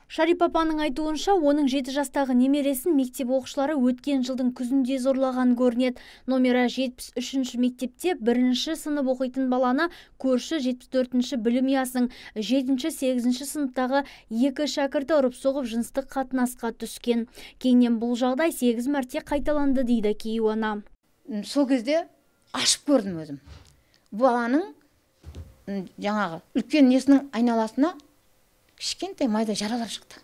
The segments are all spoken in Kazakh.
Шарипа апаның айтуынша, оның 7 жастағы немересін мектеп оқушылары өткен жылдың күзінде зорлаған көрінеді. Номері 73-ші мектепте 1-ші сынып оқитын баланы көрші 74-ші білім ұясының 7-8-ші сыныптағы 2 шәкірті ұрып соғып жыныстық қатынасқа түскен. Кейіннен бұл жағдай 8 мәрте қайталанды дейді кейуана. Сол кезде ашып көрдім өзім. Баланың жаңағы үлкен несінің айналасына кішкентай майда жаралар шықты.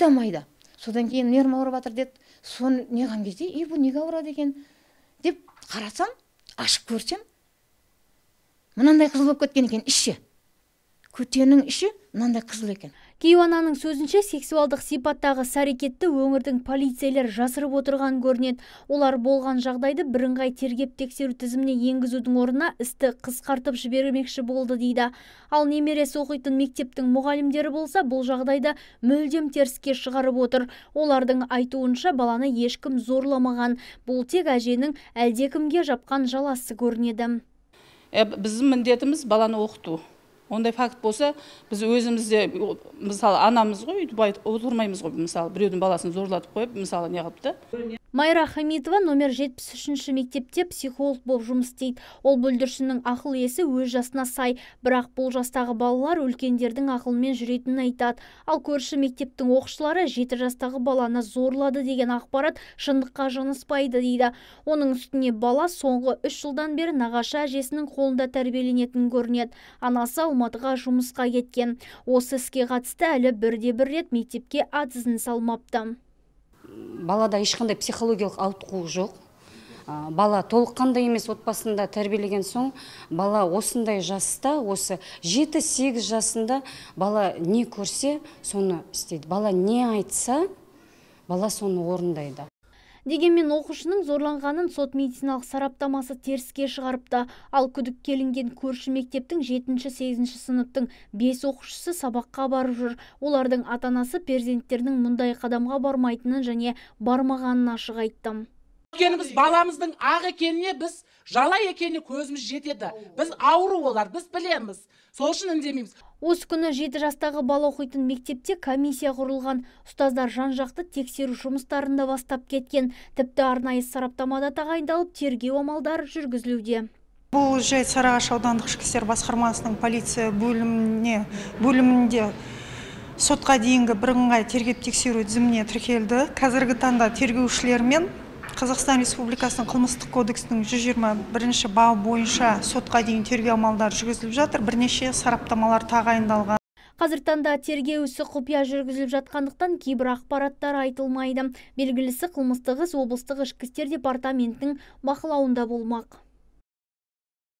Майда. Содан кейін нервім ауырып жатыр деді. Соны неған кезде, бұл неге ауырады екен деп қарасам, ашып көрсем, мынандай қызыл болып кеткен екен іші. Көтенің іші мынандай қызыл екен. Кейуананың сөзінше, сексуалдық сипаттағы іс-әрекетті өңірдің полицейлер жасырып отырған көрінеді. Олар болған жағдайды бірыңғай тергеп тексеру тізіміне енгізудің орнына істі қысқартып жібермекші болды дейді. Ал немересі оқитын мектептің мұғалімдері болса, бұл жағдайды мүлдем теріске шығарып отыр. Олардың айтуынша, баланы ешкім зорламаған. Бұл тек әженің әлдекімге жапқан жаласы көрінеді. Біздің міндетіміз баланы оқыту. Ондай факт болса, біз өзімізде, мысалы, анамыз ғой, үйді отырмаймыз ғой, мысалы, біреудің баласын зорлатып қойып, мысалы, не қылыпты. Майра Хамитова номер 73-ші мектепте психолог болып жұмыс істейді. Ол бүлдіршіннің ақыл есі өз жасына сай, бірақ бұл жастағы балалар үлкендердің ақылымен жүретінін айтады. Ал көрші мектептің оқушылары 7 жастағы баланы зорлады деген ақпарат шындыққа жанаспайды дейді. Оның үстіне бала соңғы 3 жылдан бері нағашы әжесінің қолында тәрбиеленетін көрінеді. Анасы Алматыға жұмысқа кеткен. Осы іске қатысты әлі бірде-бір рет мектепке ат ізін салмапты. Балада ешқандай психологиялық ауытқу жоқ. Бала толыққандай емес отбасында тәрбиелеген соң, бала осындай жаста, осы 7-8 жасында бала не көрсе, соны істейді. Бала не айтса, бала соны орындайды. Дегенмен оқушының зорланғанын сот медициналық сараптамасы теріске шығарыпты. Ал күдікке ілінген көрші мектептің 7-8 сыныптың 5 оқушысы сабаққа барып жүр. Олардың ата-анасы перзенттерінің мұндай қадамға бармайтынын және бармағанын ашық айтты. Біз баламыздың ақ екеніне, біз жала екеніне көзіміз жетеді. Біз ауру олар, біз білеміз. Сол үшін үндемейміз. Осы күні 7 жастағы бала оқитын мектепте комиссия құрылған. Ұстаздар жан-жақты тексеру жұмыстарында бастап кеткен. Тіпті арнайы сараптамада тағайындалып, тергеу амалдары жүргізілуде. Бұл жайт Сарыағаш аудандық ішкі істер басқармасының полиция бөлімінде сотқа дейінгі бірыңғай тергеп тексеру тізіміне тіркелді. Қазіргі таңда тергеушілермен Қазақстан Республикасының қылмыстық кодексінің 121-ші бабы бойынша сотқа дейін тергеу амалдары жүргізіліп жатыр. Бірнеше сараптамалар тағайындалған. Қазіргі таңда тергеу ісі құпия жүргізіліп жатқандықтан кейбір ақпараттар айтылмайды. Белгілісі қылмыстық іс облыстық ішкі істер департаментінің бақылауында болмақ.